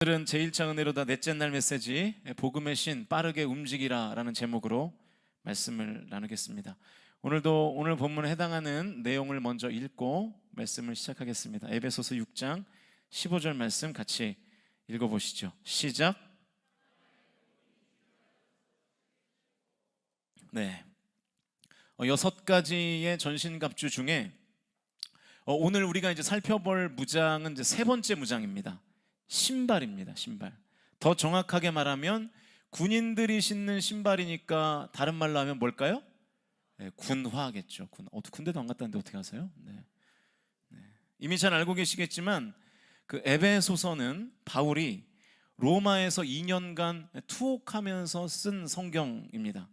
오늘은 제1차 은혜로다 넷째 날 메시지 복음의 신 빠르게 움직이라 라는 제목으로 말씀을 나누겠습니다. 오늘도 오늘 본문에 해당하는 내용을 먼저 읽고 말씀을 시작하겠습니다. 에베소서 6장 15절 말씀 같이 읽어보시죠. 시작. 네, 6가지의 전신갑주 중에 오늘 우리가 이제 살펴볼 무장은 이제 세 번째 무장입니다. 신발입니다. 신발. 더 정확하게 말하면 군인들이 신는 신발이니까 다른 말로 하면 뭘까요? 네, 군화겠죠. 군대도 안 갔다는데 어떻게 하세요? 네. 이미 잘 알고 계시겠지만 그 에베소서는 바울이 로마에서 2년간 투옥하면서 쓴 성경입니다.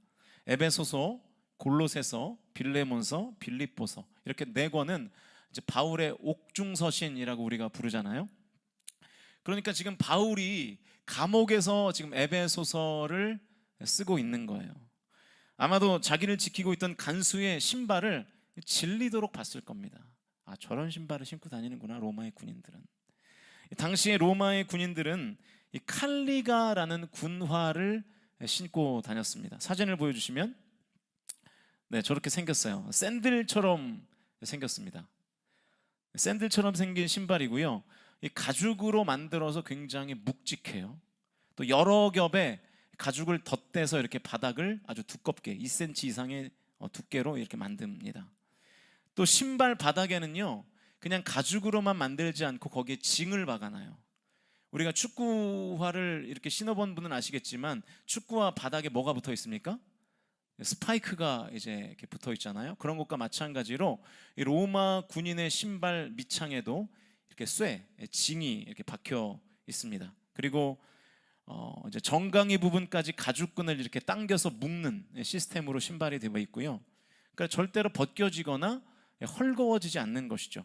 에베소서, 골로새서, 빌레몬서, 빌립보서 이렇게 네 권은 이제 바울의 옥중서신이라고 우리가 부르잖아요. 그러니까 지금 바울이 감옥에서 지금 에베소서를 쓰고 있는 거예요. 아마도 자기를 지키고 있던 간수의 신발을 질리도록 봤을 겁니다. 아, 저런 신발을 신고 다니는구나 로마의 군인들은. 당시에 로마의 군인들은 이 칼리가라는 군화를 신고 다녔습니다. 사진을 보여주시면 네, 저렇게 생겼어요. 샌들처럼 생겼습니다. 샌들처럼 생긴 신발이고요. 이 가죽으로 만들어서 굉장히 묵직해요. 또 여러 겹의 가죽을 덧대서 이렇게 바닥을 아주 두껍게 2cm 이상의 두께로 이렇게 만듭니다. 또 신발 바닥에는요, 그냥 가죽으로만 만들지 않고 거기에 징을 박아놔요. 우리가 축구화를 이렇게 신어본 분은 아시겠지만 축구화 바닥에 뭐가 붙어 있습니까? 스파이크가 이제 이렇게 붙어 있잖아요. 그런 것과 마찬가지로 이 로마 군인의 신발 밑창에도 이렇게 징이 이렇게 박혀 있습니다. 그리고 이제 정강이 부분까지 가죽끈을 이렇게 당겨서 묶는 시스템으로 신발이 되어 있고요. 그러니까 절대로 벗겨지거나 헐거워지지 않는 것이죠.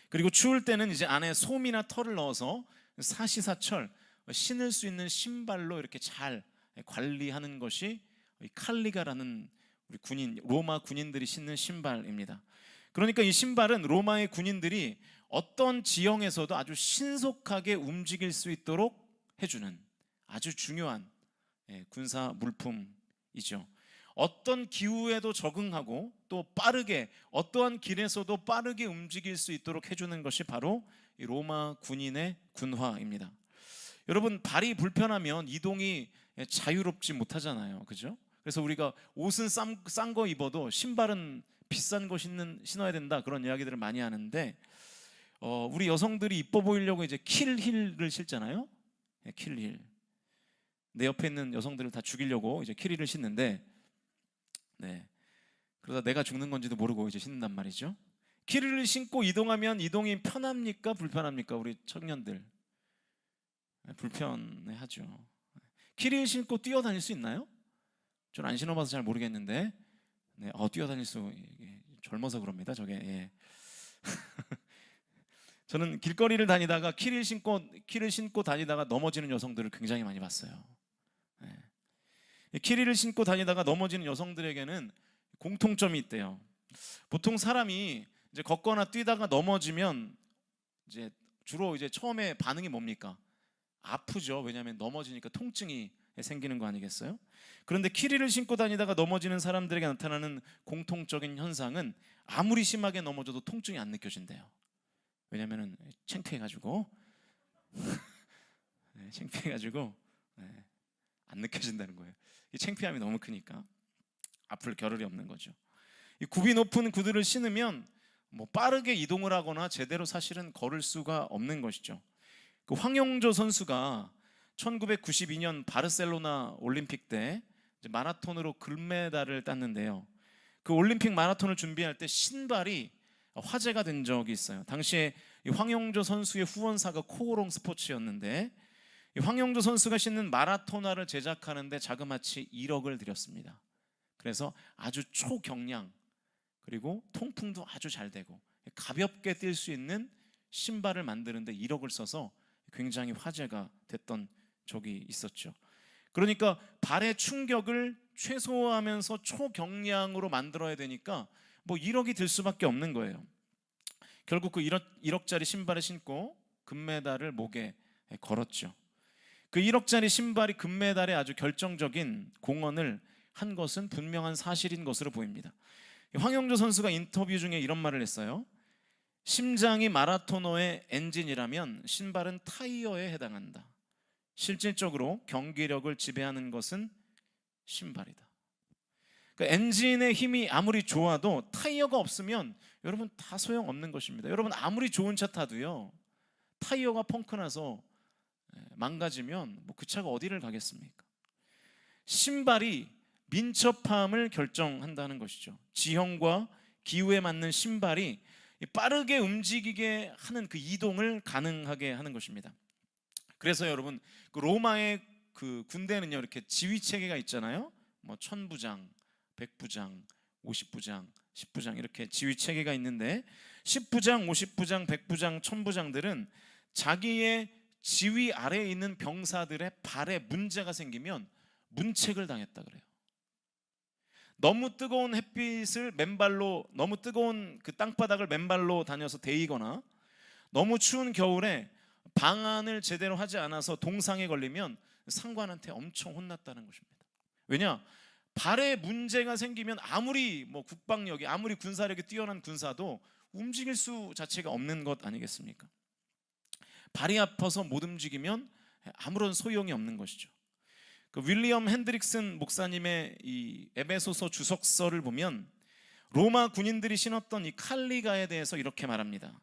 그리고 추울 때는 이제 안에 솜이나 털을 넣어서 사시사철 신을 수 있는 신발로 이렇게 잘 관리하는 것이 칼리가라는 우리 군인, 로마 군인들이 신는 신발입니다. 그러니까 이 신발은 로마의 군인들이 어떤 지형에서도 아주 신속하게 움직일 수 있도록 해주는 아주 중요한 군사 물품이죠. 어떤 기후에도 적응하고 또 빠르게 어떠한 길에서도 빠르게 움직일 수 있도록 해주는 것이 바로 이 로마 군인의 군화입니다. 여러분, 발이 불편하면 이동이 자유롭지 못하잖아요, 그죠? 그래서 우리가 옷은 싼 거 입어도 신발은 비싼 거 신어야 된다, 그런 이야기들을 많이 하는데 우리 여성들이 이뻐 보이려고 이제 킬힐을 신잖아요. 킬힐. 내 옆에 있는 여성들을 다 죽이려고 이제 킬힐을 신는데, 네, 그러다 내가 죽는 건지도 모르고 이제 신는단 말이죠. 킬힐을 신고 이동하면 이동이 편합니까, 불편합니까? 우리 청년들 불편해하죠. 킬힐 신고 뛰어다닐 수 있나요? 저는 안 신어봐서 잘 모르겠는데, 네, 뛰어다닐 수, 젊어서 그럽니다. 저게. 예. 저는 길거리를 다니다가 킬을 신고 다니다가 넘어지는 여성들을 굉장히 많이 봤어요. 네. 킬을 신고 다니다가 넘어지는 여성들에게는 공통점이 있대요. 보통 사람이 이제 걷거나 뛰다가 넘어지면 이제 주로 이제 처음에 반응이 뭡니까? 아프죠. 왜냐하면 넘어지니까 통증이 생기는 거 아니겠어요? 그런데 킬을 신고 다니다가 넘어지는 사람들에게 나타나는 공통적인 현상은 아무리 심하게 넘어져도 통증이 안 느껴진대요. 왜냐면은 창피해가지고 네, 창피해가지고 안 느껴진다는 거예요. 이 창피함이 너무 크니까 아플 겨를이 없는 거죠. 이 굽이 높은 구두를 신으면 뭐 빠르게 이동을 하거나 제대로 사실은 걸을 수가 없는 것이죠. 그 황용조 선수가 1992년 바르셀로나 올림픽 때 마라톤으로 금메달을 땄는데요. 그 올림픽 마라톤을 준비할 때 신발이 화제가 된 적이 있어요. 당시에 황용조 선수의 후원사가 코오롱 스포츠였는데, 황용조 선수가 신는 마라토나를 제작하는데 자그마치 1억을 들였습니다. 그래서 아주 초경량, 그리고 통풍도 아주 잘 되고 가볍게 뛸 수 있는 신발을 만드는데 1억을 써서 굉장히 화제가 됐던 적이 있었죠. 그러니까 발의 충격을 최소화하면서 초경량으로 만들어야 되니까 뭐 1억이 들 수밖에 없는 거예요. 결국 그 1억짜리 신발을 신고 금메달을 목에 걸었죠. 그 1억짜리 신발이 금메달에 아주 결정적인 공헌을 한 것은 분명한 사실인 것으로 보입니다. 황영조 선수가 인터뷰 중에 이런 말을 했어요. 심장이 마라토너의 엔진이라면 신발은 타이어에 해당한다. 실질적으로 경기력을 지배하는 것은 신발이다. 그러니까 엔진의 힘이 아무리 좋아도 타이어가 없으면 여러분 다 소용없는 것입니다. 여러분 아무리 좋은 차 타도요, 타이어가 펑크나서 망가지면 뭐 그 차가 어디를 가겠습니까? 신발이 민첩함을 결정한다는 것이죠. 지형과 기후에 맞는 신발이 빠르게 움직이게 하는 그 이동을 가능하게 하는 것입니다. 그래서 여러분 그 로마의 그 군대는요, 이렇게 지휘 체계가 있잖아요. 뭐 1000부장, 100부장, 50부장, 10부장 이렇게 지휘 체계가 있는데 10부장, 50부장, 100부장, 1000부장들은 자기의 지휘 아래에 있는 병사들의 발에 문제가 생기면 문책을 당했다 그래요. 너무 뜨거운 햇빛을 맨발로, 너무 뜨거운 그 땅바닥을 맨발로 다녀서 데이거나 너무 추운 겨울에 방안을 제대로 하지 않아서 동상에 걸리면 상관한테 엄청 혼났다는 것입니다. 왜냐? 발에 문제가 생기면 아무리 뭐 국방력이, 아무리 군사력이 뛰어난 군사도 움직일 수 자체가 없는 것 아니겠습니까? 발이 아파서 못 움직이면 아무런 소용이 없는 것이죠. 그 윌리엄 핸드릭슨 목사님의 이 에베소서 주석서를 보면 로마 군인들이 신었던 이 칼리가에 대해서 이렇게 말합니다.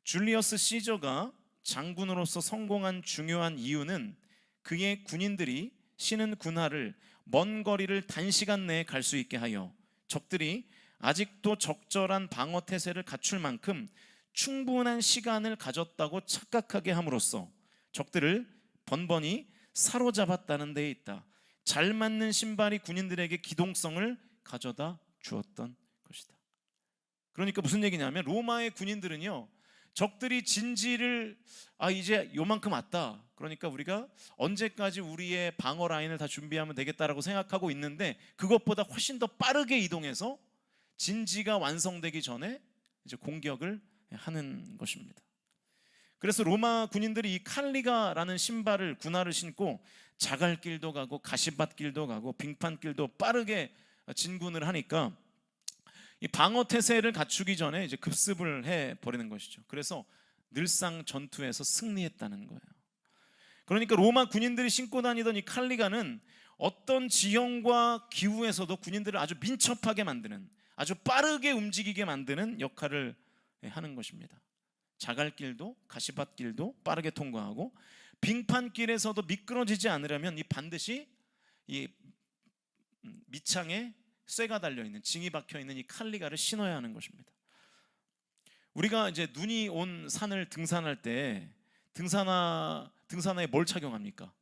줄리어스 시저가 장군으로서 성공한 중요한 이유는 그의 군인들이 신은 군화를 먼 거리를 단시간 내에 갈 수 있게 하여 적들이 아직도 적절한 방어 태세를 갖출 만큼 충분한 시간을 가졌다고 착각하게 함으로써 적들을 번번이 사로잡았다는 데에 있다. 잘 맞는 신발이 군인들에게 기동성을 가져다 주었던 것이다. 그러니까 무슨 얘기냐면 로마의 군인들은요, 적들이 진지를 이제 요만큼 왔다, 그러니까 우리가 언제까지 우리의 방어 라인을 다 준비하면 되겠다라고 생각하고 있는데 그것보다 훨씬 더 빠르게 이동해서 진지가 완성되기 전에 이제 공격을 하는 것입니다. 그래서 로마 군인들이 이 칼리가라는 신발을, 군화를 신고 자갈길도 가고 가시밭길도 가고 빙판길도 빠르게 진군을 하니까 이 방어 태세를 갖추기 전에 이제 급습을 해 버리는 것이죠. 그래서 늘상 전투에서 승리했다는 거예요. 그러니까 로마 군인들이 신고 다니던 이 칼리가는 어떤 지형과 기후에서도 군인들을 아주 민첩하게 만드는, 아주 빠르게 움직이게 만드는 역할을 하는 것입니다. 자갈길도 가시밭길도 빠르게 통과하고 빙판길에서도 미끄러지지 않으려면 이 반드시 이 밑창에 쇠가 달려있는, 징이 박혀있는 이 칼리가를 신어야 하는 것입니다. 우리가 이제 눈이 온 산을 등산할 때 등산화에 뭘 착용합니까?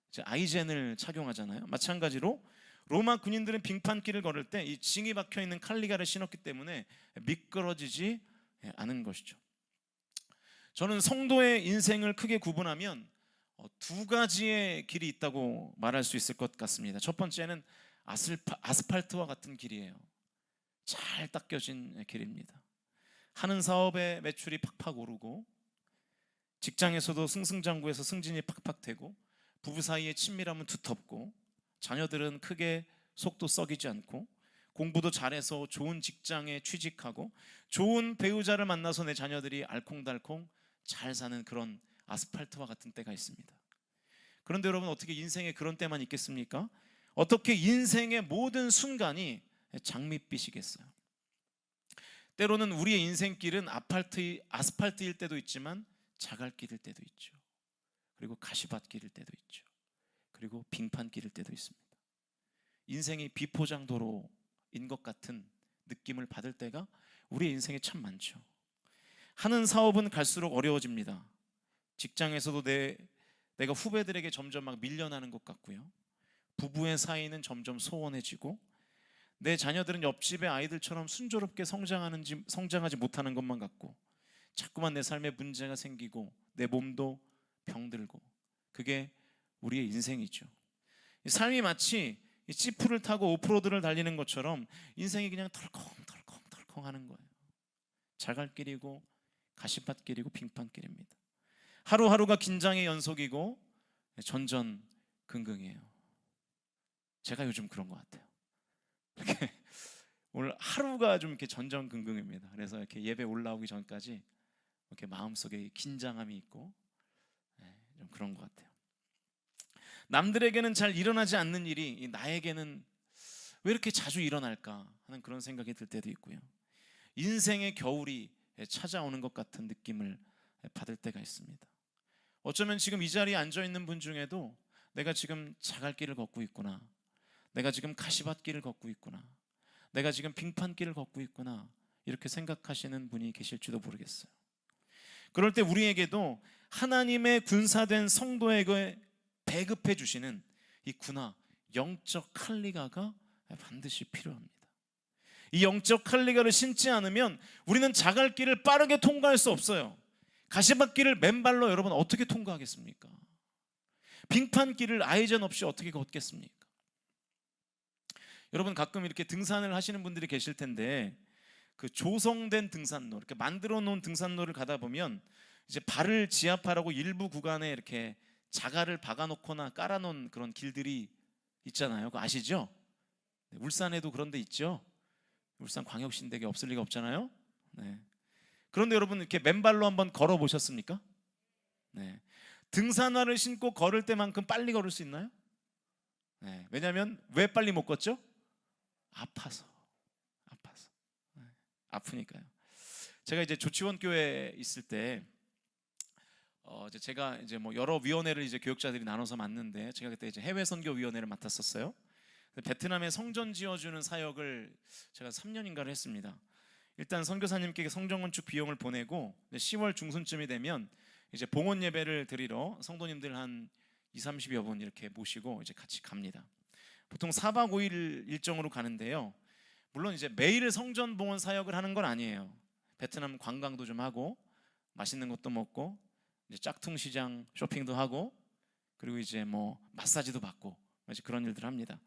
이제 아이젠을 착용하잖아요. 마찬가지로 로마 군인들은 빙판길을 걸을 때 이 징이 박혀있는 칼리가를 신었기 때문에 미끄러지지 않은 것이죠. 저는 성도의 인생을 크게 구분하면 두 가지의 길이 있다고 말할 수 있을 것 같습니다. 첫 번째는 아스팔트와 같은 길이에요. 잘 닦여진 길입니다. 하는 사업에 매출이 팍팍 오르고 직장에서도 승승장구해서 승진이 팍팍 되고 부부 사이에 친밀함은 두텁고 자녀들은 크게 속도 썩이지 않고 공부도 잘해서 좋은 직장에 취직하고 좋은 배우자를 만나서 내 자녀들이 알콩달콩 잘 사는 그런 아스팔트와 같은 때가 있습니다. 그런데 여러분, 어떻게 인생에 그런 때만 있겠습니까? 어떻게 인생의 모든 순간이 장밋빛이겠어요? 때로는 우리의 인생길은 아스팔트일 때도 있지만 자갈길일 때도 있죠. 그리고 가시밭길일 때도 있죠. 그리고 빙판길일 때도 있습니다. 인생이 비포장도로인 것 같은 느낌을 받을 때가 우리의 인생에 참 많죠. 하는 사업은 갈수록 어려워집니다. 직장에서도 내가 후배들에게 점점 막 밀려나는 것 같고요. 부부의 사이는 점점 소원해지고 내 자녀들은 옆집의 아이들처럼 순조롭게 성장하지 못하는 것만 같고 자꾸만 내 삶에 문제가 생기고 내 몸도 병들고, 그게 우리의 인생이죠. 삶이 마치 지프를 타고 오프로드를 달리는 것처럼 인생이 그냥 덜컹덜컹 하는 거예요. 자갈길이고 가시밭길이고 빙판길입니다. 하루하루가 긴장의 연속이고 전전긍긍이에요. 제가 요즘 그런 것 같아요. 이렇게 오늘 하루가 좀 이렇게 전전긍긍입니다. 그래서 이렇게 예배 올라오기 전까지 이렇게 마음속에 긴장함이 있고 좀 그런 것 같아요. 남들에게는 잘 일어나지 않는 일이 나에게는 왜 이렇게 자주 일어날까 하는 그런 생각이 들 때도 있고요. 인생의 겨울이 찾아오는 것 같은 느낌을 받을 때가 있습니다. 어쩌면 지금 이 자리에 앉아 있는 분 중에도 내가 지금 자갈길을 걷고 있구나, 내가 지금 가시밭길을 걷고 있구나, 내가 지금 빙판길을 걷고 있구나, 이렇게 생각하시는 분이 계실지도 모르겠어요. 그럴 때 우리에게도 하나님의 군사된 성도에게 배급해 주시는 이 군화, 영적 칼리가가 반드시 필요합니다. 이 영적 칼리가를 신지 않으면 우리는 자갈길을 빠르게 통과할 수 없어요. 가시밭길을 맨발로 여러분 어떻게 통과하겠습니까? 빙판길을 아이젠 없이 어떻게 걷겠습니까? 여러분 가끔 이렇게 등산을 하시는 분들이 계실 텐데 그 조성된 등산로, 이렇게 만들어 놓은 등산로를 가다 보면 이제 발을 지압하라고 일부 구간에 이렇게 자갈을 박아 놓거나 깔아 놓은 그런 길들이 있잖아요. 그거 아시죠? 울산에도 그런 데 있죠. 울산 광역시인데 없을 리가 없잖아요. 네. 그런데 여러분 이렇게 맨발로 한번 걸어 보셨습니까? 네. 등산화를 신고 걸을 때만큼 빨리 걸을 수 있나요? 네. 왜냐하면 왜 빨리 못 걷죠? 아파서. 네. 아프니까요. 제가 이제 조치원 교회에 있을 때 제가 이제 뭐 여러 위원회를 이제 교역자들이 나눠서 맡는데 제가 그때 이제 해외 선교 위원회를 맡았었어요. 베트남에 성전 지어주는 사역을 제가 3년인가를 했습니다. 일단 선교사님께 성전 건축 비용을 보내고 10월 중순쯤이 되면 이제 봉헌 예배를 드리러 성도님들 한 20-30여 분 이렇게 모시고 이제 같이 갑니다. 보통 4박 5일 일정으로 가는데요. 물론 이제 매일 성전 봉헌 사역을 하는 건 아니에요. 베트남 관광도 좀 하고 맛있는 것도 먹고 이제 짝퉁 시장 쇼핑도 하고 그리고 이제 뭐 마사지도 받고 이제 그런 일들을 합니다.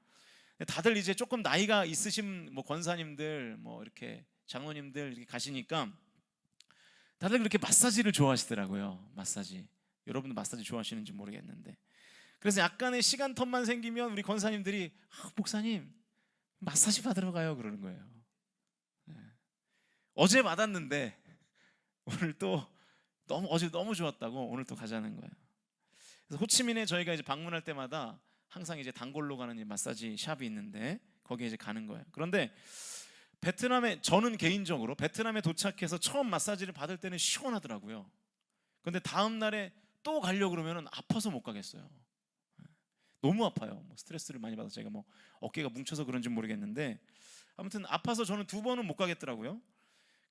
다들 이제 조금 나이가 있으신 뭐 권사님들 뭐 이렇게 장로님들 이렇게 가시니까 다들 그렇게 마사지를 좋아하시더라고요. 마사지. 여러분도 마사지 좋아하시는지 모르겠는데 그래서 약간의 시간 텀만 생기면 우리 권사님들이 목사님 마사지 받으러 가요 그러는 거예요. 네. 어제 받았는데 오늘 또 어제 너무 좋았다고 오늘 또 가자는 거예요. 그래서 호치민에 저희가 이제 방문할 때마다 항상 이제 단골로 가는 마사지 샵이 있는데 거기에 이제 가는 거예요. 그런데 저는 개인적으로 베트남에 도착해서 처음 마사지를 받을 때는 시원하더라고요. 그런데 다음 날에 또 가려고 그러면 아파서 못 가겠어요. 너무 아파요. 뭐 스트레스를 많이 받아서 제가 뭐 어깨가 뭉쳐서 그런지 모르겠는데 아무튼 아파서 저는 2번은 못 가겠더라고요.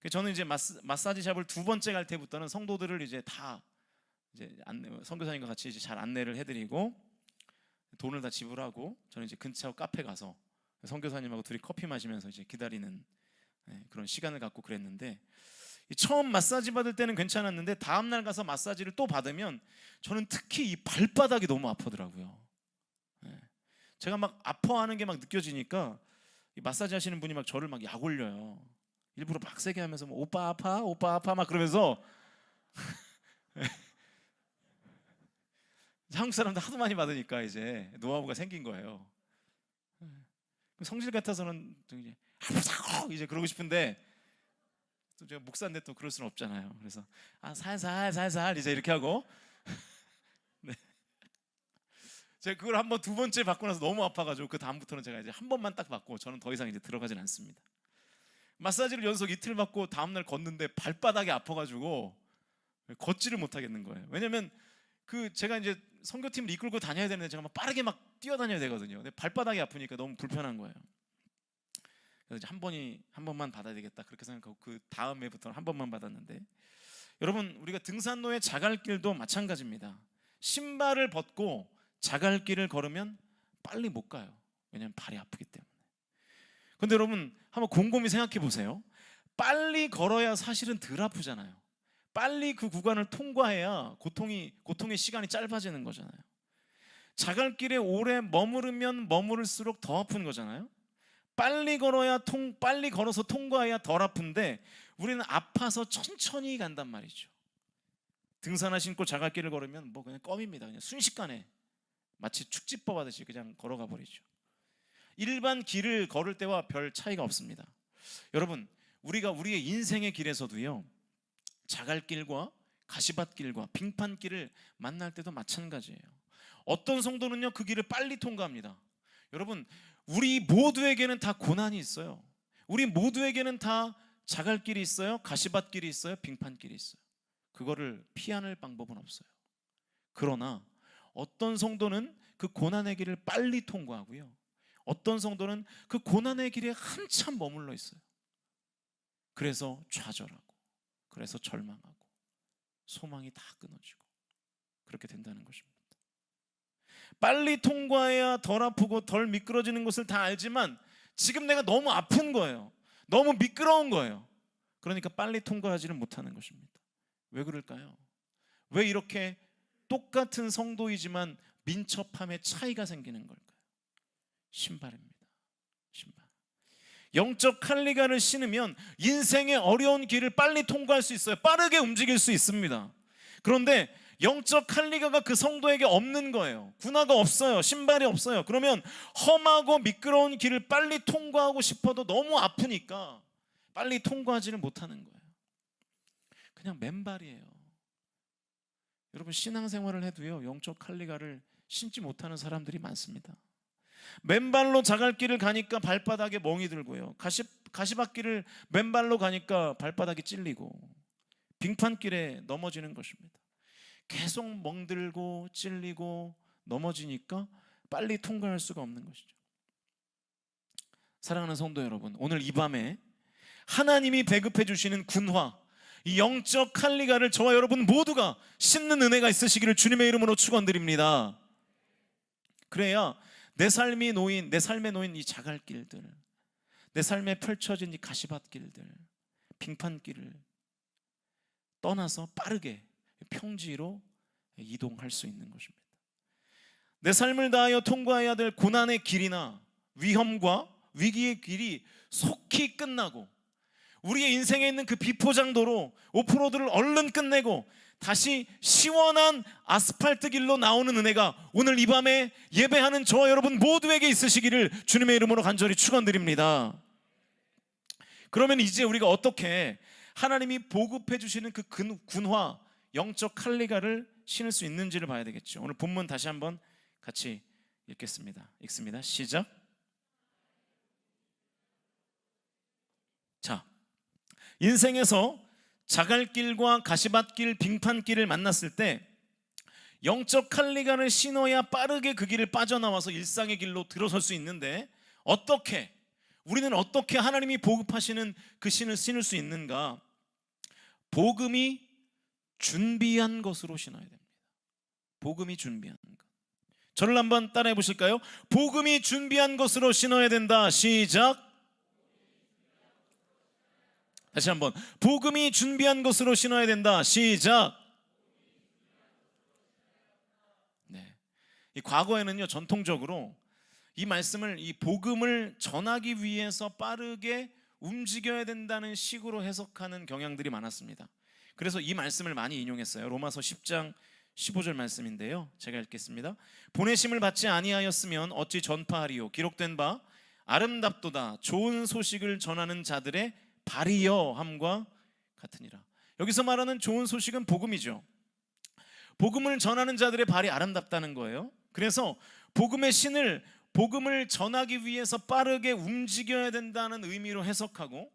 저는 이제 마사지 샵을 2번째 갈 때부터는 성도들을 이제 다 이제 선교사님과 같이 이제 잘 안내를 해드리고 돈을 다 지불하고 저는 이제 근처 카페 가서 선교사님하고 둘이 커피 마시면서 이제 기다리는 그런 시간을 갖고 그랬는데 처음 마사지 받을 때는 괜찮았는데 다음 날 가서 마사지를 또 받으면 저는 특히 이 발바닥이 너무 아프더라고요. 제가 막 아파하는 게 막 느껴지니까 이 마사지 하시는 분이 막 저를 막 약 올려요. 일부러 막 세게 하면서 뭐 오빠 아파 막 그러면서 한국 사람들 하도 많이 받으니까 이제 노하우가 생긴 거예요. 성질 같아서는 이제 그러고 싶은데 또 제가 목사인데 또 그럴 수는 없잖아요. 그래서 살살 이제 이렇게 하고 네. 제가 그걸 한번 2번째 받고 나서 너무 아파가지고 그 다음부터는 제가 이제 한 번만 딱 받고 저는 더 이상 이제 들어가진 않습니다. 마사지를 연속 이틀 받고 다음날 걷는데 발바닥이 아파가지고 걷지를 못하겠는 거예요. 왜냐면 제가 이제 선교팀을 이끌고 다녀야 되는데 제가 막 빠르게 막 뛰어다녀야 되거든요. 근데 발바닥이 아프니까 너무 불편한 거예요. 그래서 이제 한 번만 받아야 되겠다 그렇게 생각하고 그 다음 해부터는 한 번만 받았는데 여러분 우리가 등산로의 자갈길도 마찬가지입니다. 신발을 벗고 자갈길을 걸으면 빨리 못 가요. 왜냐하면 발이 아프기 때문에. 근데 여러분 한번 곰곰이 생각해 보세요. 빨리 걸어야 사실은 덜 아프잖아요. 빨리 그 구간을 통과해야 고통의 시간이 짧아지는 거잖아요. 자갈길에 오래 머무르면 머무를수록 더 아픈 거잖아요. 빨리 걸어서 통과해야 덜 아픈데 우리는 아파서 천천히 간단 말이죠. 등산 하나 신고 자갈길을 걸으면 뭐 그냥 껌입니다. 그냥 순식간에 마치 축지법 하듯이 그냥 걸어가 버리죠. 일반 길을 걸을 때와 별 차이가 없습니다. 여러분, 우리가 우리의 인생의 길에서도요, 자갈길과 가시밭길과 빙판길을 만날 때도 마찬가지예요. 어떤 성도는요, 그 길을 빨리 통과합니다. 여러분, 우리 모두에게는 다 고난이 있어요. 우리 모두에게는 다 자갈길이 있어요, 가시밭길이 있어요, 빙판길이 있어요. 그거를 피할 방법은 없어요. 그러나 어떤 성도는 그 고난의 길을 빨리 통과하고요, 어떤 성도는 그 고난의 길에 한참 머물러 있어요. 그래서 좌절하고, 그래서 절망하고, 소망이 다 끊어지고 그렇게 된다는 것입니다. 빨리 통과해야 덜 아프고 덜 미끄러지는 것을 다 알지만 지금 내가 너무 아픈 거예요. 너무 미끄러운 거예요. 그러니까 빨리 통과하지는 못하는 것입니다. 왜 그럴까요? 왜 이렇게 똑같은 성도이지만 민첩함의 차이가 생기는 걸까요? 신발입니다. 신발. 영적 칼리가를 신으면 인생의 어려운 길을 빨리 통과할 수 있어요. 빠르게 움직일 수 있습니다. 그런데 영적 칼리가가 그 성도에게 없는 거예요. 군화가 없어요. 신발이 없어요. 그러면 험하고 미끄러운 길을 빨리 통과하고 싶어도 너무 아프니까 빨리 통과하지는 못하는 거예요. 그냥 맨발이에요. 여러분, 신앙생활을 해도요, 영적 칼리가를 신지 못하는 사람들이 많습니다. 맨발로 자갈길을 가니까 발바닥에 멍이 들고요, 가시밭길을 맨발로 가니까 발바닥이 찔리고 빙판길에 넘어지는 것입니다. 계속 멍들고 찔리고 넘어지니까 빨리 통과할 수가 없는 것이죠. 사랑하는 성도 여러분, 오늘 이 밤에 하나님이 배급해 주시는 군화, 이 영적 칼리가를 저와 여러분 모두가 신는 은혜가 있으시기를 주님의 이름으로 축원드립니다. 그래야 내 삶에 놓인 이 자갈길들, 내 삶에 펼쳐진 이 가시밭길들, 빙판길을 떠나서 빠르게 평지로 이동할 수 있는 것입니다. 내 삶을 다하여 통과해야 될 고난의 길이나 위험과 위기의 길이 속히 끝나고 우리의 인생에 있는 그 비포장도로 오프로드를 얼른 끝내고 다시 시원한 아스팔트 길로 나오는 은혜가 오늘 이 밤에 예배하는 저와 여러분 모두에게 있으시기를 주님의 이름으로 간절히 축원드립니다. 그러면 이제 우리가 어떻게 하나님이 보급해 주시는 그 군화, 영적 칼리가를 신을 수 있는지를 봐야 되겠죠. 오늘 본문 다시 한번 같이 읽겠습니다. 읽습니다. 시작. 자, 인생에서 자갈길과 가시밭길, 빙판길을 만났을 때 영적 칼리가를 신어야 빠르게 그 길을 빠져나와서 일상의 길로 들어설 수 있는데, 우리는 어떻게 하나님이 보급하시는 그 신을 신을 수 있는가? 복음이 준비한 것으로 신어야 됩니다. 복음이 준비한 것. 저를 한번 따라해 보실까요? 복음이 준비한 것으로 신어야 된다. 시작. 다시 한번. 복음이 준비한 것으로 신어야 된다. 시작. 네. 이 과거에는요, 전통적으로 이 말씀을, 이 복음을 전하기 위해서 빠르게 움직여야 된다는 식으로 해석하는 경향들이 많았습니다. 그래서 이 말씀을 많이 인용했어요. 로마서 10장 15절 말씀인데요, 제가 읽겠습니다. 보내심을 받지 아니하였으면 어찌 전파하리요? 기록된 바 아름답도다 좋은 소식을 전하는 자들의 발이여 함과 같으니라. 여기서 말하는 좋은 소식은 복음이죠. 복음을 전하는 자들의 발이 아름답다는 거예요. 그래서 복음의 신을, 복음을 전하기 위해서 빠르게 움직여야 된다는 의미로 해석하고,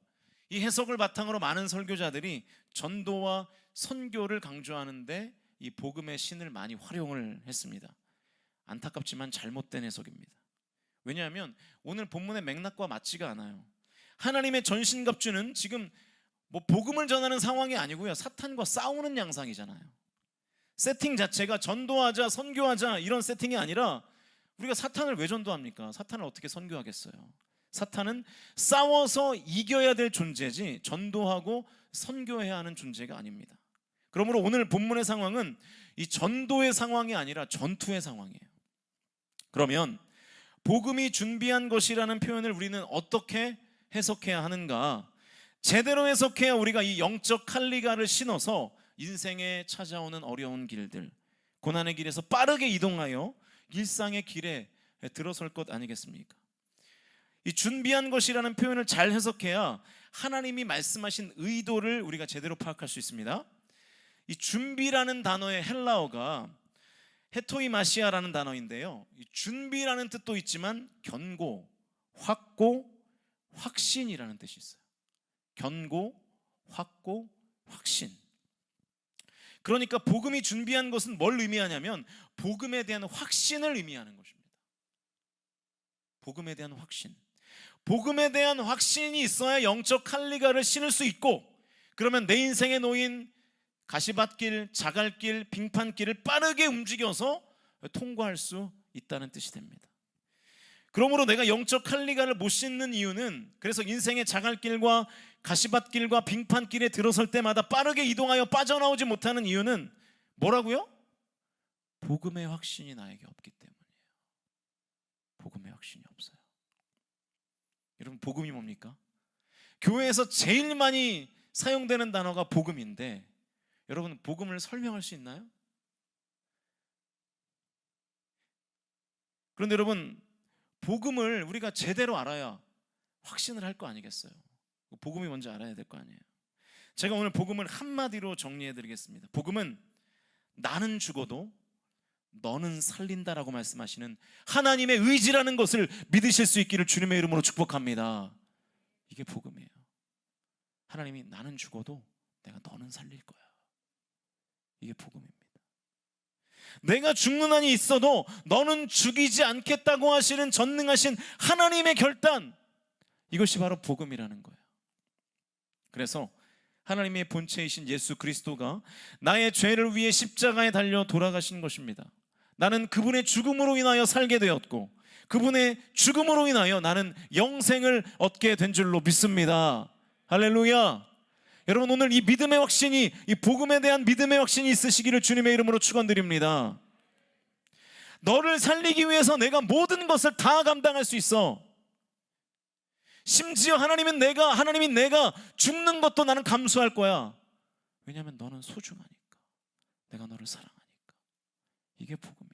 이 해석을 바탕으로 많은 설교자들이 전도와 선교를 강조하는데 이 복음의 신을 많이 활용을 했습니다. 안타깝지만 잘못된 해석입니다. 왜냐하면 오늘 본문의 맥락과 맞지가 않아요. 하나님의 전신갑주는 지금 뭐 복음을 전하는 상황이 아니고요, 사탄과 싸우는 양상이잖아요. 세팅 자체가 전도하자, 선교하자 이런 세팅이 아니라, 우리가 사탄을 왜 전도합니까? 사탄을 어떻게 선교하겠어요? 사탄은 싸워서 이겨야 될 존재지 전도하고 선교해야 하는 존재가 아닙니다. 그러므로 오늘 본문의 상황은 이 전도의 상황이 아니라 전투의 상황이에요. 그러면 복음이 준비한 것이라는 표현을 우리는 어떻게 해석해야 하는가? 제대로 해석해야 우리가 이 영적 칼리가를 신어서 인생에 찾아오는 어려운 길들, 고난의 길에서 빠르게 이동하여 일상의 길에 들어설 것 아니겠습니까? 이 준비한 것이라는 표현을 잘 해석해야 하나님이 말씀하신 의도를 우리가 제대로 파악할 수 있습니다. 이 준비라는 단어의 헬라어가 헤토이마시아라는 단어인데요, 이 준비라는 뜻도 있지만 견고, 확고, 확신이라는 뜻이 있어요. 견고, 확고, 확신. 그러니까 복음이 준비한 것은 뭘 의미하냐면 복음에 대한 확신을 의미하는 것입니다. 복음에 대한 확신. 복음에 대한 확신이 있어야 영적 칼리가를 신을 수 있고, 그러면 내 인생에 놓인 가시밭길, 자갈길, 빙판길을 빠르게 움직여서 통과할 수 있다는 뜻이 됩니다. 그러므로 내가 영적 칼리가를 못 신는 이유는, 그래서 인생의 자갈길과 가시밭길과 빙판길에 들어설 때마다 빠르게 이동하여 빠져나오지 못하는 이유는 뭐라고요? 복음의 확신이 나에게 없기 때문이에요. 복음의 확신이 없어요. 여러분, 복음이 뭡니까? 교회에서 제일 많이 사용되는 단어가 복음인데, 여러분, 복음을 설명할 수 있나요? 그런데 여러분, 복음을 우리가 제대로 알아야 확신을 할 거 아니겠어요? 복음이 뭔지 알아야 될 거 아니에요. 제가 오늘 복음을 한마디로 정리해 드리겠습니다. 복음은 나는 죽어도 너는 살린다라고 말씀하시는 하나님의 의지라는 것을 믿으실 수 있기를 주님의 이름으로 축복합니다. 이게 복음이에요. 하나님이 나는 죽어도 내가 너는 살릴 거야. 이게 복음입니다. 내가 죽는 한이 있어도 너는 죽이지 않겠다고 하시는 전능하신 하나님의 결단, 이것이 바로 복음이라는 거예요. 그래서 하나님의 본체이신 예수 그리스도가 나의 죄를 위해 십자가에 달려 돌아가신 것입니다. 나는 그분의 죽음으로 인하여 살게 되었고, 그분의 죽음으로 인하여 나는 영생을 얻게 된 줄로 믿습니다. 할렐루야. 여러분, 오늘 이 믿음의 확신이, 이 복음에 대한 믿음의 확신이 있으시기를 주님의 이름으로 축원드립니다. 너를 살리기 위해서 내가 모든 것을 다 감당할 수 있어. 심지어 하나님이 내가 죽는 것도 나는 감수할 거야. 왜냐하면 너는 소중하니까, 내가 너를 사랑하니까. 이게 복음이에요.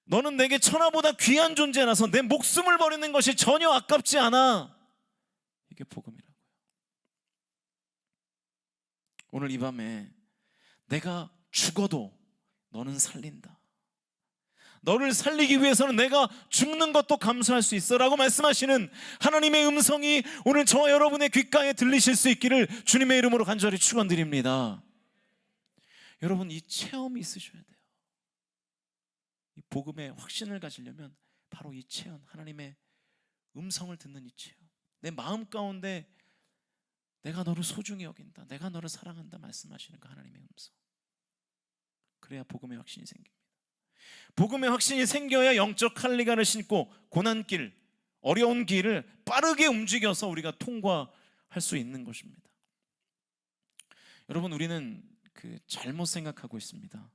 너는 내게 천하보다 귀한 존재라서 내 목숨을 버리는 것이 전혀 아깝지 않아. 이게 복음이라고요. 오늘 이 밤에 내가 죽어도 너는 살린다, 너를 살리기 위해서는 내가 죽는 것도 감수할 수 있어 라고 말씀하시는 하나님의 음성이 오늘 저와 여러분의 귓가에 들리실 수 있기를 주님의 이름으로 간절히 축원드립니다. 여러분, 이 체험이 있으셔야 돼요. 이 복음의 확신을 가지려면 바로 이 체험, 하나님의 음성을 듣는 이 체험, 내 마음 가운데 내가 너를 소중히 여긴다, 내가 너를 사랑한다 말씀하시는 그 하나님의 음성, 그래야 복음의 확신이 생깁니다. 복음의 확신이 생겨야 영적 칼리가를 신고 고난길, 어려운 길을 빠르게 움직여서 우리가 통과할 수 있는 것입니다. 여러분, 우리는 잘못 생각하고 있습니다.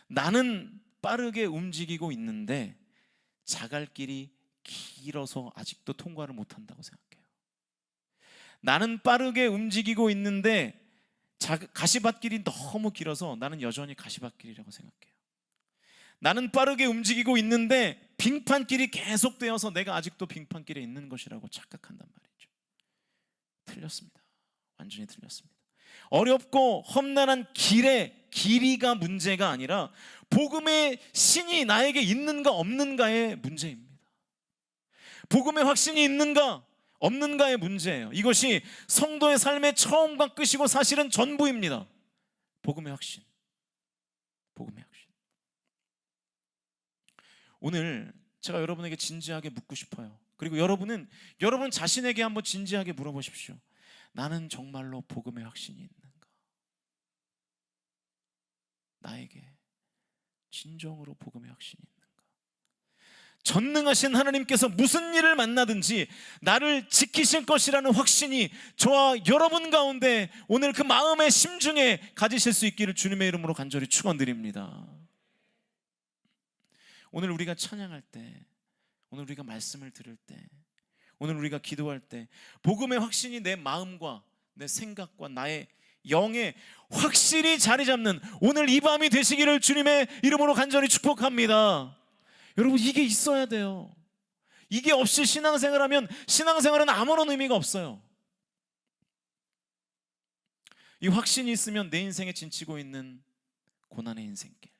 나는 빠르게 움직이고 있는데 자갈길이 길어서 아직도 통과를 못한다고 생각해요. 나는 빠르게 움직이고 있는데 가시밭길이 너무 길어서 나는 여전히 가시밭길이라고 생각해요. 나는 빠르게 움직이고 있는데 빙판길이 계속되어서 내가 아직도 빙판길에 있는 것이라고 착각한단 말이죠. 틀렸습니다. 완전히 틀렸습니다. 어렵고 험난한 길의 길이가 문제가 아니라 복음의 신이 나에게 있는가 없는가의 문제입니다. 복음의 확신이 있는가 없는가의 문제예요. 이것이 성도의 삶의 처음과 끝이고 사실은 전부입니다. 복음의 확신, 복음의 확신. 오늘 제가 여러분에게 진지하게 묻고 싶어요. 그리고 여러분 자신에게 한번 진지하게 물어보십시오. 나는 정말로 복음의 확신이 있는가? 나에게 진정으로 복음의 확신이 있는가? 전능하신 하나님께서 무슨 일을 만나든지 나를 지키실 것이라는 확신이 저와 여러분 가운데 오늘 그 마음의 심중에 가지실 수 있기를 주님의 이름으로 간절히 축원드립니다. 오늘 우리가 찬양할 때, 오늘 우리가 말씀을 들을 때, 오늘 우리가 기도할 때 복음의 확신이 내 마음과 내 생각과 나의 영에 확실히 자리 잡는 오늘 이 밤이 되시기를 주님의 이름으로 간절히 축복합니다. 여러분, 이게 있어야 돼요. 이게 없이 신앙생활하면 신앙생활은 아무런 의미가 없어요. 이 확신이 있으면 내 인생에 진치고 있는 고난의 인생길,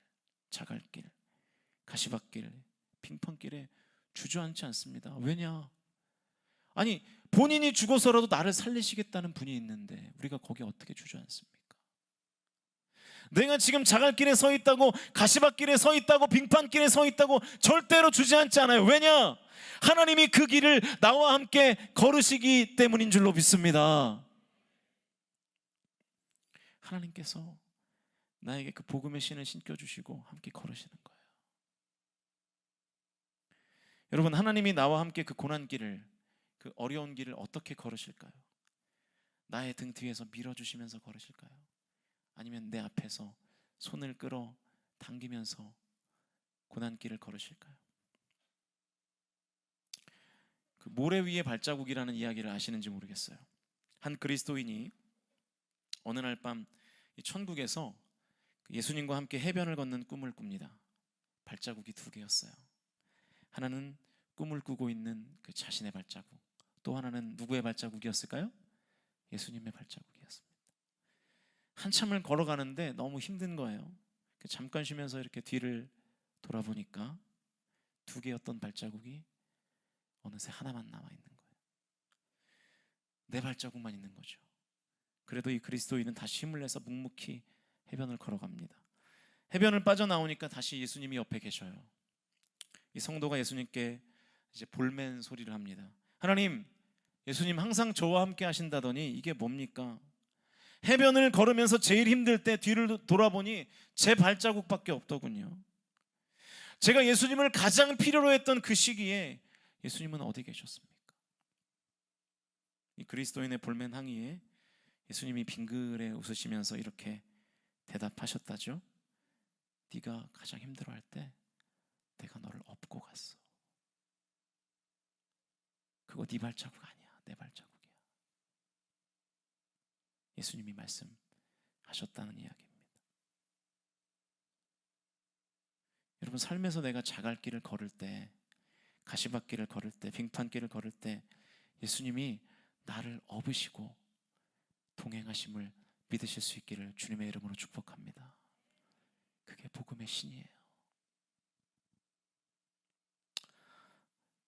자갈길, 가시밭길, 핑퐁길에 주저앉지 않습니다. 왜냐? 아니, 본인이 죽어서라도 나를 살리시겠다는 분이 있는데 우리가 거기에 어떻게 주저앉습니까? 내가 지금 자갈길에 서 있다고, 가시밭길에 서 있다고, 빙판길에 서 있다고 절대로 주저앉지 않아요. 왜냐? 하나님이 그 길을 나와 함께 걸으시기 때문인 줄로 믿습니다. 하나님께서 나에게 그 복음의 신을 신겨주시고 함께 걸으시는 거예요. 여러분, 하나님이 나와 함께 그 고난길을, 그 어려운 길을 어떻게 걸으실까요? 나의 등 뒤에서 밀어주시면서 걸으실까요? 아니면 내 앞에서 손을 끌어 당기면서 고난길을 걸으실까요? 그 모래 위의 발자국이라는 이야기를 아시는지 모르겠어요. 한 그리스도인이 어느 날 밤 천국에서 예수님과 함께 해변을 걷는 꿈을 꿉니다. 발자국이 2개였어요. 하나는 꿈을 꾸고 있는 그 자신의 발자국, 또 하나는 누구의 발자국이었을까요? 예수님의 발자국이었습니다. 한참을 걸어가는데 너무 힘든 거예요. 잠깐 쉬면서 이렇게 뒤를 돌아보니까 2개였던 발자국이 어느새 하나만 남아있는 거예요. 내 발자국만 있는 거죠. 그래도 이 그리스도인은 다시 힘을 내서 묵묵히 해변을 걸어갑니다. 해변을 빠져나오니까 다시 예수님이 옆에 계셔요. 이 성도가 예수님께 이제 볼멘 소리를 합니다. 하나님, 예수님 항상 저와 함께 하신다더니 이게 뭡니까? 해변을 걸으면서 제일 힘들 때 뒤를 돌아보니 제 발자국밖에 없더군요. 제가 예수님을 가장 필요로 했던 그 시기에 예수님은 어디 계셨습니까? 이 그리스도인의 볼멘 항의에 예수님이 빙그레 웃으시면서 이렇게 대답하셨다죠. 네가 가장 힘들어할 때 내가 너를 업고 갔어. 그거 네 발자국 아니야, 내 발자국이야. 예수님이 말씀하셨다는 이야기입니다. 여러분, 삶에서 내가 자갈길을 걸을 때, 가시밭길을 걸을 때, 빙판길을 걸을 때 예수님이 나를 업으시고 동행하심을 믿으실 수 있기를 주님의 이름으로 축복합니다. 그게 복음의 신이에요.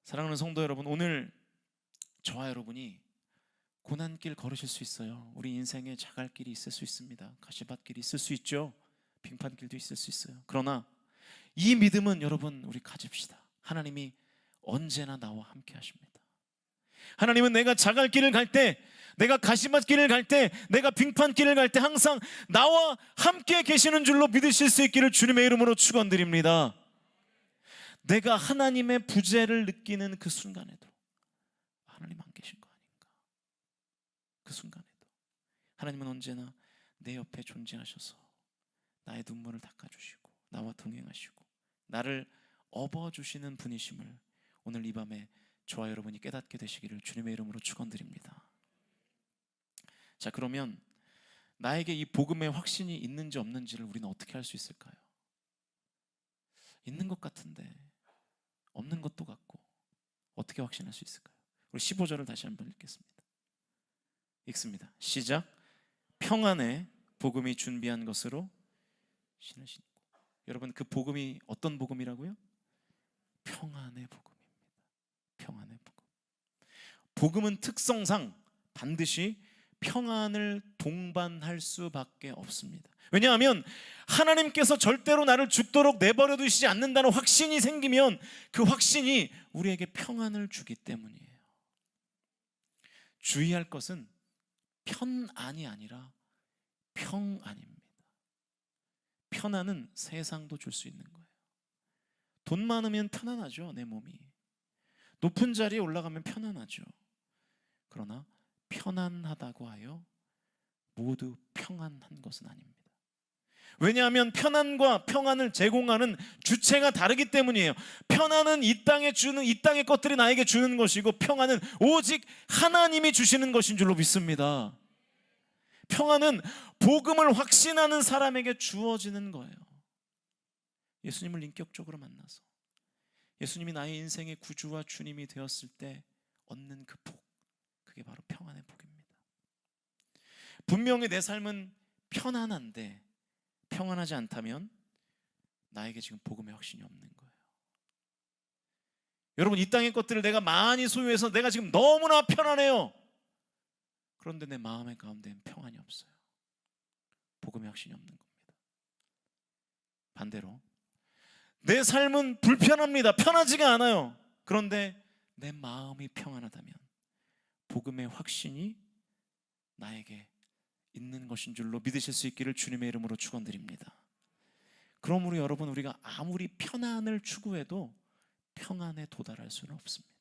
사랑하는 성도 여러분, 오늘 저와 여러분이 고난길 걸으실 수 있어요. 우리 인생에 자갈길이 있을 수 있습니다. 가시밭길이 있을 수 있죠. 빙판길도 있을 수 있어요. 그러나 이 믿음은 여러분, 우리 가집시다. 하나님이 언제나 나와 함께 하십니다. 하나님은 내가 자갈길을 갈 때, 내가 가시밭길을 갈 때, 내가 빙판길을 갈 때 항상 나와 함께 계시는 줄로 믿으실 수 있기를 주님의 이름으로 축원드립니다. 내가 하나님의 부재를 느끼는 그 순간에도 하나님 안 계신 거 아닌가? 그 순간에도 하나님은 언제나 내 옆에 존재하셔서 나의 눈물을 닦아주시고 나와 동행하시고 나를 업어주시는 분이심을 오늘 이 밤에 저와 여러분이 깨닫게 되시기를 주님의 이름으로 축원드립니다. 자, 그러면 나에게 이 복음의 확신이 있는지 없는지를 우리는 어떻게 할 수 있을까요? 있는 것 같은데 없는 것도 같고 어떻게 확신할 수 있을까요? 우리 15절을 다시 한번 읽겠습니다. 읽습니다. 시작. 평안의 복음이 준비한 것으로 신을 신고. 여러분, 그 복음이 어떤 복음이라고요? 평안의 복음입니다. 평안의 복음. 복음은 특성상 반드시 평안을 동반할 수밖에 없습니다. 왜냐하면 하나님께서 절대로 나를 죽도록 내버려 두시지 않는다는 확신이 생기면 그 확신이 우리에게 평안을 주기 때문이에요. 주의할 것은 편안이 아니라 평안입니다. 편안은 세상도 줄 수 있는 거예요. 돈 많으면 편안하죠, 내 몸이. 높은 자리에 올라가면 편안하죠. 그러나 편안하다고 하여 모두 평안한 것은 아닙니다. 왜냐하면 편안과 평안을 제공하는 주체가 다르기 때문이에요. 편안은 이 땅의 것들이 나에게 주는 것이고 평안은 오직 하나님이 주시는 것인 줄로 믿습니다. 평안은 복음을 확신하는 사람에게 주어지는 거예요. 예수님을 인격적으로 만나서 예수님이 나의 인생의 구주와 주님이 되었을 때 얻는 그 복, 그게 바로 평안의 복입니다. 분명히 내 삶은 편안한데 평안하지 않다면 나에게 지금 복음의 확신이 없는 거예요. 여러분, 이 땅의 것들을 내가 많이 소유해서 내가 지금 너무나 편안해요. 그런데 내 마음의 가운데는 평안이 없어요. 복음의 확신이 없는 겁니다. 반대로 내 삶은 불편합니다. 편하지가 않아요. 그런데 내 마음이 평안하다면 복음의 확신이 나에게 있는 것인 줄로 믿으실 수 있기를 주님의 이름으로 축원드립니다. 그러므로 여러분, 우리가 아무리 편안을 추구해도 평안에 도달할 수는 없습니다.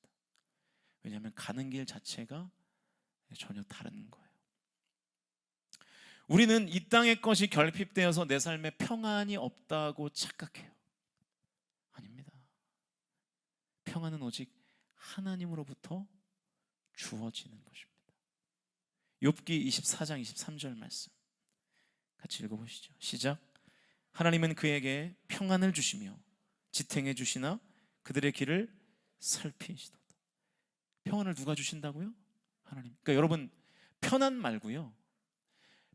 왜냐하면 가는 길 자체가 전혀 다른 거예요. 우리는 이 땅의 것이 결핍되어서 내 삶에 평안이 없다고 착각해요. 아닙니다. 평안은 오직 하나님으로부터 주어지는 것입니다. 욥기 24장 23절 말씀 같이 읽어보시죠. 시작. 하나님은 그에게 평안을 주시며 지탱해 주시나 그들의 길을 살피시도다. 평안을 누가 주신다고요? 하나님. 그러니까 여러분, 편안 말고요,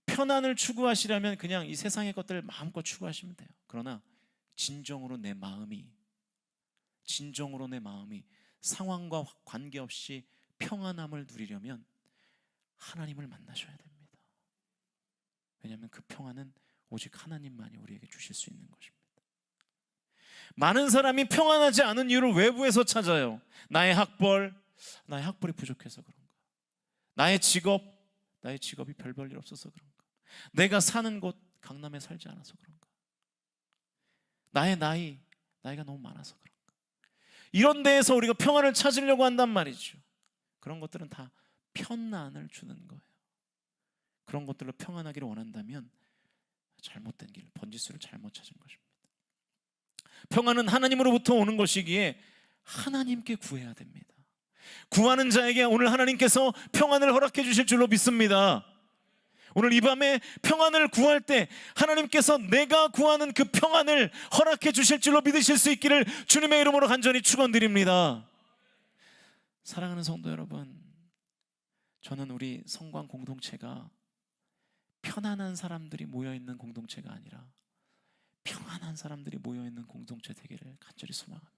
편안을 추구하시려면 그냥 이 세상의 것들을 마음껏 추구하시면 돼요. 그러나 진정으로 내 마음이 상황과 관계없이 평안함을 누리려면 하나님을 만나셔야 됩니다. 왜냐하면 그 평안은 오직 하나님만이 우리에게 주실 수 있는 것입니다. 많은 사람이 평안하지 않은 이유를 외부에서 찾아요. 나의 학벌이 부족해서 그런가, 나의 직업이 별 볼 일 없어서 그런가, 내가 사는 곳 강남에 살지 않아서 그런가, 나의 나이가 너무 많아서 그런가, 이런 데에서 우리가 평안을 찾으려고 한단 말이죠. 그런 것들은 다 편안을 주는 거예요. 그런 것들로 평안하기를 원한다면 잘못된 길, 번지수를 잘못 찾은 것입니다. 평안은 하나님으로부터 오는 것이기에 하나님께 구해야 됩니다. 구하는 자에게 오늘 하나님께서 평안을 허락해 주실 줄로 믿습니다. 오늘 이 밤에 평안을 구할 때 하나님께서 내가 구하는 그 평안을 허락해 주실 줄로 믿으실 수 있기를 주님의 이름으로 간절히 축원드립니다. 사랑하는 성도 여러분, 저는 우리 성광 공동체가 편안한 사람들이 모여있는 공동체가 아니라 평안한 사람들이 모여있는 공동체 되기를 간절히 소망합니다.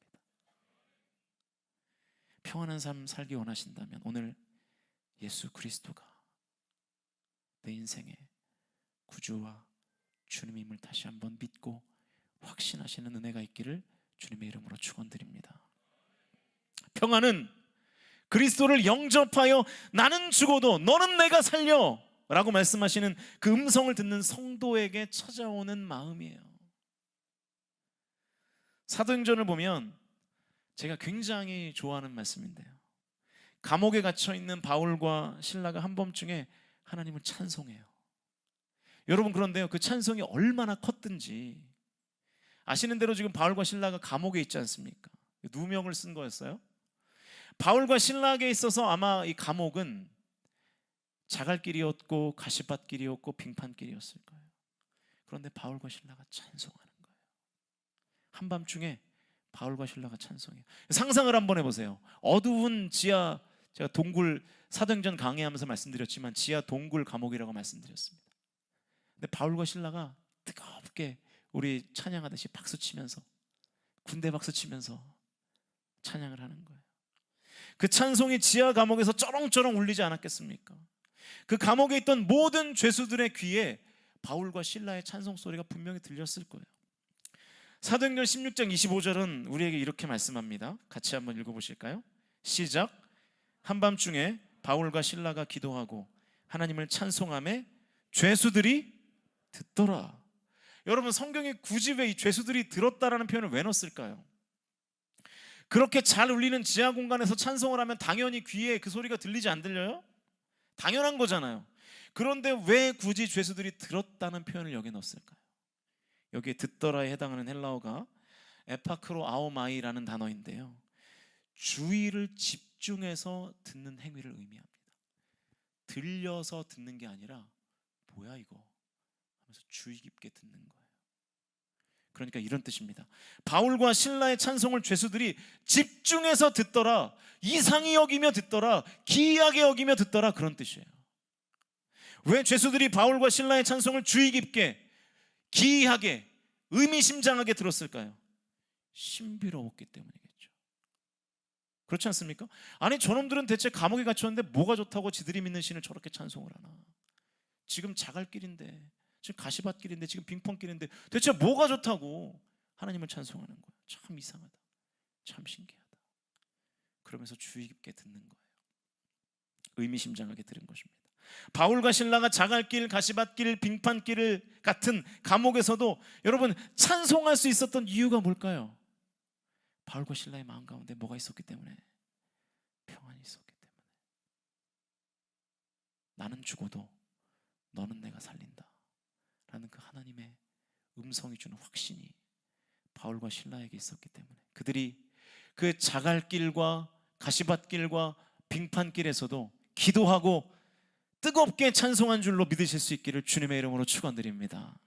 평안한 삶 살기 원하신다면 오늘 예수 그리스도가 내 인생의 구주와 주님임을 다시 한번 믿고 확신하시는 은혜가 있기를 주님의 이름으로 축원드립니다. 평안은 그리스도를 영접하여 나는 죽어도 너는 내가 살려 라고 말씀하시는 그 음성을 듣는 성도에게 찾아오는 마음이에요. 사도행전을 보면 제가 굉장히 좋아하는 말씀인데요, 감옥에 갇혀있는 바울과 실라가 한밤중에 하나님을 찬송해요. 여러분, 그런데요, 그 찬송이 얼마나 컸든지 아시는 대로 지금 바울과 실라가 감옥에 있지 않습니까? 누명을 쓴 거였어요. 바울과 실라에게 있어서 아마 이 감옥은 자갈길이었고 가시밭길이었고 빙판길이었을 거예요. 그런데 바울과 실라가 찬송하는 거예요. 한밤중에 바울과 실라가 찬송해요. 상상을 한번 해보세요. 어두운 지하, 제가 동굴, 사도행전 강의하면서 말씀드렸지만 지하 동굴 감옥이라고 말씀드렸습니다. 근데 바울과 실라가 뜨겁게 우리 찬양하듯이 박수치면서, 군대 박수치면서 찬양을 하는 거예요. 그 찬송이 지하 감옥에서 쩌렁쩌렁 울리지 않았겠습니까? 그 감옥에 있던 모든 죄수들의 귀에 바울과 실라의 찬송 소리가 분명히 들렸을 거예요. 사도행전 16장 25절은 우리에게 이렇게 말씀합니다. 같이 한번 읽어보실까요? 시작. 한밤중에 바울과 실라가 기도하고 하나님을 찬송하며 죄수들이 듣더라. 여러분, 성경에 굳이 왜 이 죄수들이 들었다라는 표현을 왜 넣었을까요? 그렇게 잘 울리는 지하 공간에서 찬송을 하면 당연히 귀에 그 소리가 들리지 안 들려요? 당연한 거잖아요. 그런데 왜 굳이 죄수들이 들었다는 표현을 여기에 넣었을까요? 여기에 듣더라에 해당하는 헬라어가 에파크로 아오마이라는 단어인데요, 주의를 집중해서 듣는 행위를 의미합니다. 들려서 듣는 게 아니라 뭐야 이거 하면서 주의 깊게 듣는 거예요. 그러니까 이런 뜻입니다. 바울과 실라의 찬송을 죄수들이 집중해서 듣더라, 이상히 여기며 듣더라, 기이하게 여기며 듣더라, 그런 뜻이에요. 왜 죄수들이 바울과 실라의 찬송을 주의 깊게, 기이하게, 의미심장하게 들었을까요? 신비로웠기 때문이겠죠. 그렇지 않습니까? 아니 저놈들은 대체 감옥에 갇혔는데 뭐가 좋다고 지들이 믿는 신을 저렇게 찬송을 하나? 지금 자갈길인데, 지금 가시밭길인데, 지금 빙판길인데 대체 뭐가 좋다고 하나님을 찬송하는 거예요? 참 이상하다, 참 신기하다. 그러면서 주의 깊게 듣는 거예요. 의미심장하게 들은 것입니다. 바울과 실라가 자갈길, 가시밭길, 빙판길 같은 감옥에서도 여러분 찬송할 수 있었던 이유가 뭘까요? 바울과 실라의 마음 가운데 뭐가 있었기 때문에? 평안이 있었기 때문에. 나는 죽어도 너는 내가 살린다 라는 그 하나님의 음성이 주는 확신이 바울과 실라에게 있었기 때문에 그들이 그 자갈길과 가시밭길과 빙판길에서도 기도하고 뜨겁게 찬송한 줄로 믿으실 수 있기를 주님의 이름으로 축원드립니다.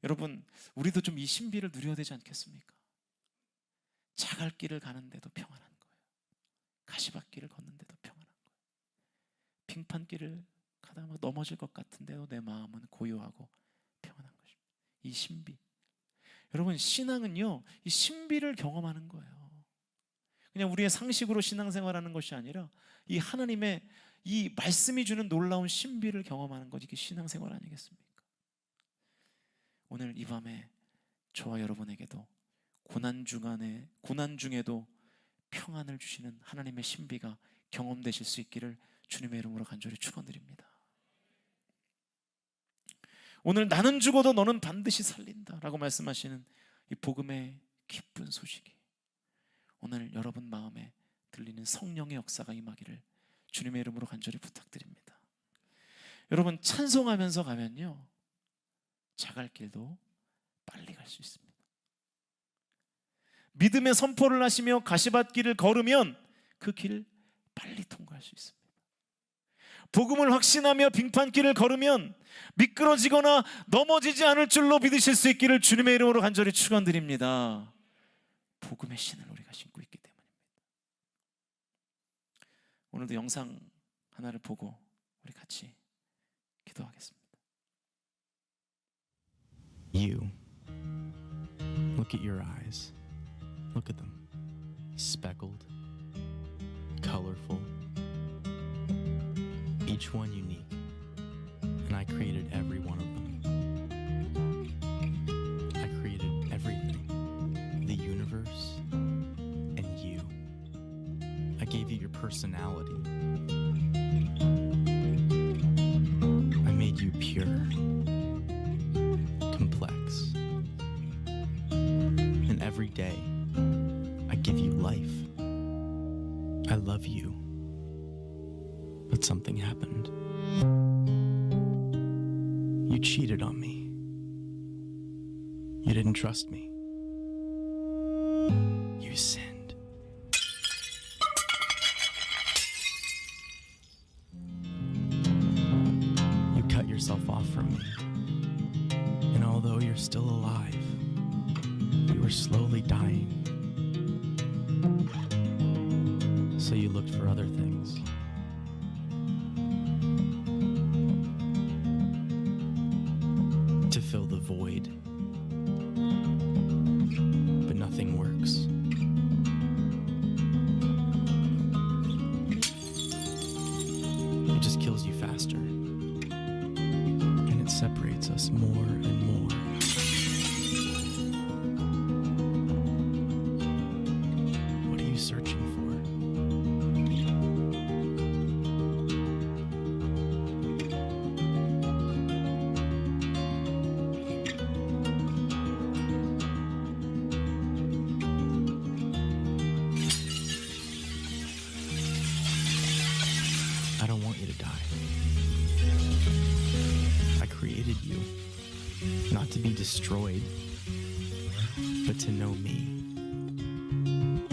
여러분, 우리도 좀 이 신비를 누려야 되지 않겠습니까? 자갈길을 가는데도 평안한 거예요. 가시밭길을 걷는데도 평안한 거예요. 빙판길을 가다가 막 넘어질 것 같은데도 내 마음은 고요하고 평안한 것입니다. 이 신비. 여러분, 신앙은요, 이 신비를 경험하는 거예요. 그냥 우리의 상식으로 신앙생활하는 것이 아니라 이 하나님의 이 말씀이 주는 놀라운 신비를 경험하는 것, 이게 신앙생활 아니겠습니까? 오늘 이 밤에 저와 여러분에게도 고난 중에도 평안을 주시는 하나님의 신비가 경험되실 수 있기를 주님의 이름으로 간절히 축원드립니다. 오늘 나는 죽어도 너는 반드시 살린다 라고 말씀하시는 이 복음의 기쁜 소식이 오늘 여러분 마음에 들리는 성령의 역사가 임하기를 주님의 이름으로 간절히 부탁드립니다. 여러분, 찬송하면서 가면요, 자갈길도 빨리 갈 수 있습니다. 믿음의 선포를 하시며 가시밭길을 걸으면 그 길 빨리 통과할 수 있습니다. 복음을 확신하며 빙판길을 걸으면 미끄러지거나 넘어지지 않을 줄로 믿으실 수 있기를 주님의 이름으로 간절히 축원드립니다. 복음의 신을 우리가 신고 있기 때문입니다. 오늘도 영상 하나를 보고 우리 같이 기도하겠습니다. You. Look at your eyes. Look at them. Speckled, colorful, each one unique. And I created every one of them. I created everything. The universe and you. I gave you your personality. I made you pure, complex. And every day, I give you life. I love you. But something happened. You cheated on me. You didn't trust me. You sinned. You cut yourself off from me. And although you're still alive, you were slowly dying. So you looked for other things. To fill the void. But nothing works. It just kills you faster. And it separates us more and more. What are you searching for? I don't want you to die. I created you, not to be destroyed, but to know me.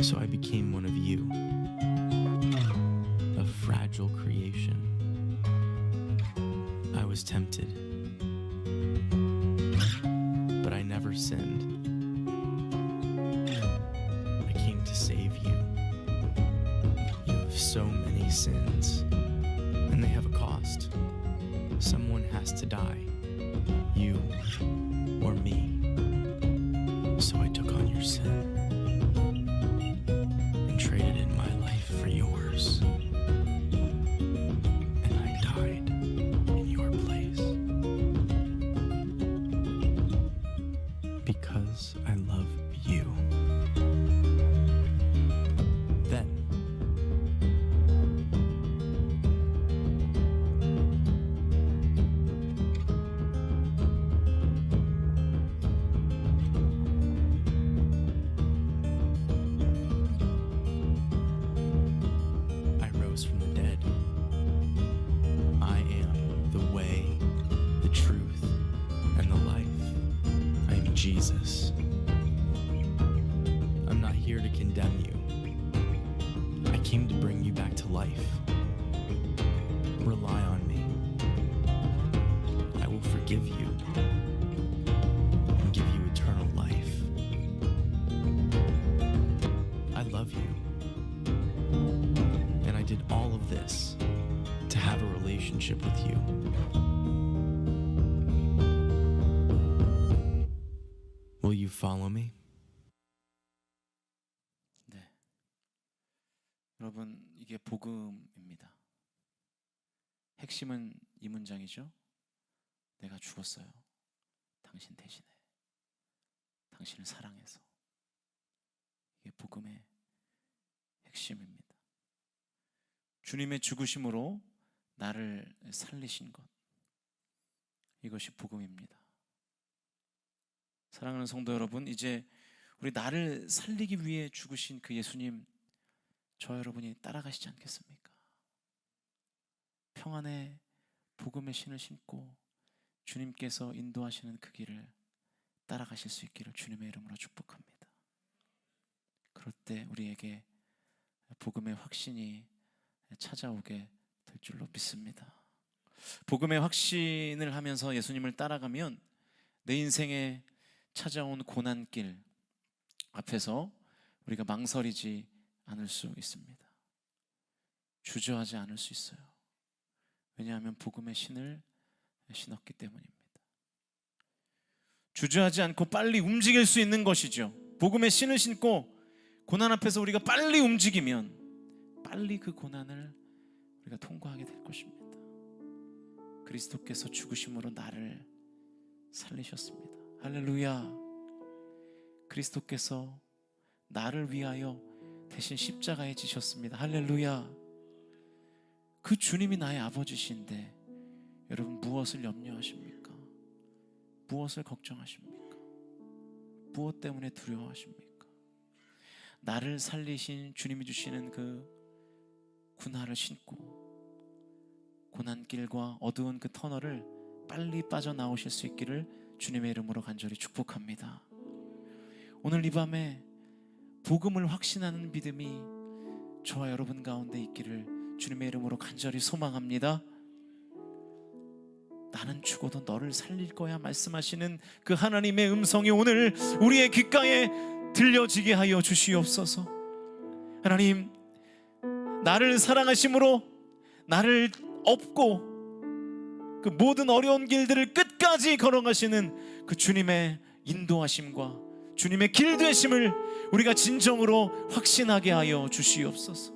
So I became one of you, a fragile creation. was tempted, but I never sinned. I came to save you. You have so many sins, and they have a cost. Someone has to die, you or me. So I took on your sin and traded in my life for yours. And I died in your place. Because I love you. Then I rose from the dead. I am the way, the truth, and the life. I am Jesus. I'm not here to condemn you. I came to bring you back to life. Rely on me. I will forgive you and give you eternal life. I love you. And I did all of this to have a relationship with you. Will you follow me? 네. 여러분, 이게 복음입니다. 핵심은 이 문장이죠. 내가 죽었어요. 당신 대신에. 당신을 사랑해서. 이게 복음의 핵심입니다. 주님의 죽으심으로 나를 살리신 것. 이것이 복음입니다. 사랑하는 성도 여러분, 이제 우리 나를 살리기 위해 죽으신 그 예수님, 저 여러분이 따라가시지 않겠습니까? 평안의 복음의 신을 신고 주님께서 인도하시는 그 길을 따라가실 수 있기를 주님의 이름으로 축복합니다. 그럴 때 우리에게 복음의 확신이 찾아오게 될 줄로 믿습니다. 복음의 확신을 하면서 예수님을 따라가면 내 인생에 찾아온 고난길 앞에서 우리가 망설이지 않을 수 있습니다. 주저하지 않을 수 있어요. 왜냐하면 복음의 신을 신었기 때문입니다. 주저하지 않고 빨리 움직일 수 있는 것이죠. 복음의 신을 신고 고난 앞에서 우리가 빨리 움직이면 빨리 그 고난을 우리가 통과하게 될 것입니다. 그리스도께서 죽으심으로 나를 살리셨습니다. 할렐루야. 그리스도께서 나를 위하여 대신 십자가에 지셨습니다. 할렐루야. 그 주님이 나의 아버지신데 여러분 무엇을 염려하십니까? 무엇을 걱정하십니까? 무엇 때문에 두려워하십니까? 나를 살리신 주님이 주시는 그 군화를 신고 고난길과 어두운 그 터널을 빨리 빠져나오실 수 있기를 주님의 이름으로 간절히 축복합니다. 오늘 이 밤에 복음을 확신하는 믿음이 저와 여러분 가운데 있기를 주님의 이름으로 간절히 소망합니다. 나는 죽어도 너를 살릴 거야 말씀하시는 그 하나님의 음성이 오늘 우리의 귓가에 들려지게 하여 주시옵소서. 하나님, 나를 사랑하심으로 나를 업고 그 모든 어려운 길들을 끝까지 걸어가시는 그 주님의 인도하심과 주님의 길 되심을 우리가 진정으로 확신하게 하여 주시옵소서.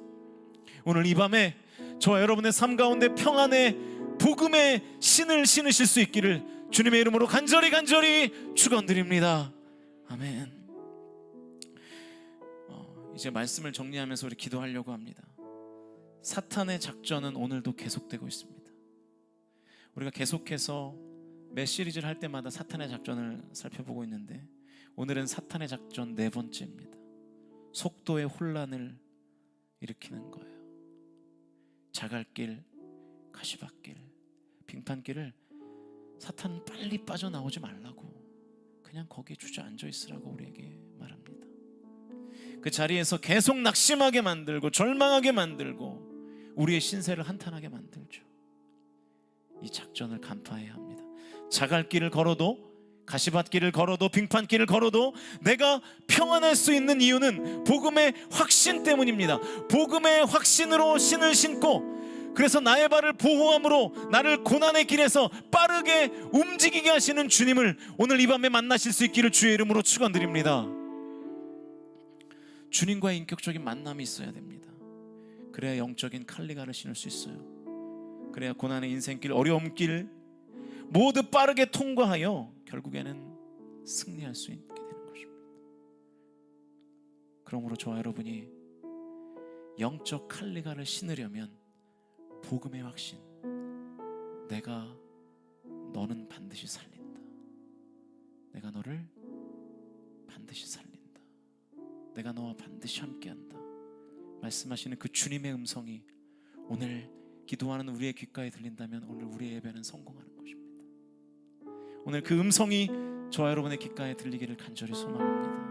오늘 이 밤에 저와 여러분의 삶 가운데 평안의 복음의 신을 신으실 수 있기를 주님의 이름으로 간절히 축원드립니다. 아멘. 이제 말씀을 정리하면서 우리 기도하려고 합니다. 사탄의 작전은 오늘도 계속되고 있습니다. 우리가 계속해서 매 시리즈를 할 때마다 사탄의 작전을 살펴보고 있는데 오늘은 사탄의 작전 네 번째입니다. 속도의 혼란을 일으키는 거예요. 자갈길, 가시밭길, 빙판길을 사탄은 빨리 빠져나오지 말라고 그냥 거기에 주저앉아 있으라고 우리에게 말합니다. 그 자리에서 계속 낙심하게 만들고 절망하게 만들고 우리의 신세를 한탄하게 만들죠. 이 작전을 간파해야 합니다. 자갈길을 걸어도, 가시밭길을 걸어도, 빙판길을 걸어도 내가 평안할 수 있는 이유는 복음의 확신 때문입니다. 복음의 확신으로 신을 신고, 그래서 나의 발을 보호함으로 나를 고난의 길에서 빠르게 움직이게 하시는 주님을 오늘 이 밤에 만나실 수 있기를 주의 이름으로 축원드립니다. 주님과의 인격적인 만남이 있어야 됩니다. 그래야 영적인 칼리가를 신을 수 있어요. 그래야 고난의 인생길, 어려움 길 모두 빠르게 통과하여 결국에는 승리할 수 있게 되는 것입니다. 그러므로 저와 여러분이 영적 칼리가를 신으려면 복음의 확신, 내가 너는 반드시 살린다, 내가 너를 반드시 살린다, 내가 너와 반드시 함께한다 말씀하시는 그 주님의 음성이 오늘 기도하는 우리의 귓가에 들린다면 오늘 우리의 예배는 성공하는 것입니다. 오늘 그 음성이 저와 여러분의 귓가에 들리기를 간절히 소망합니다.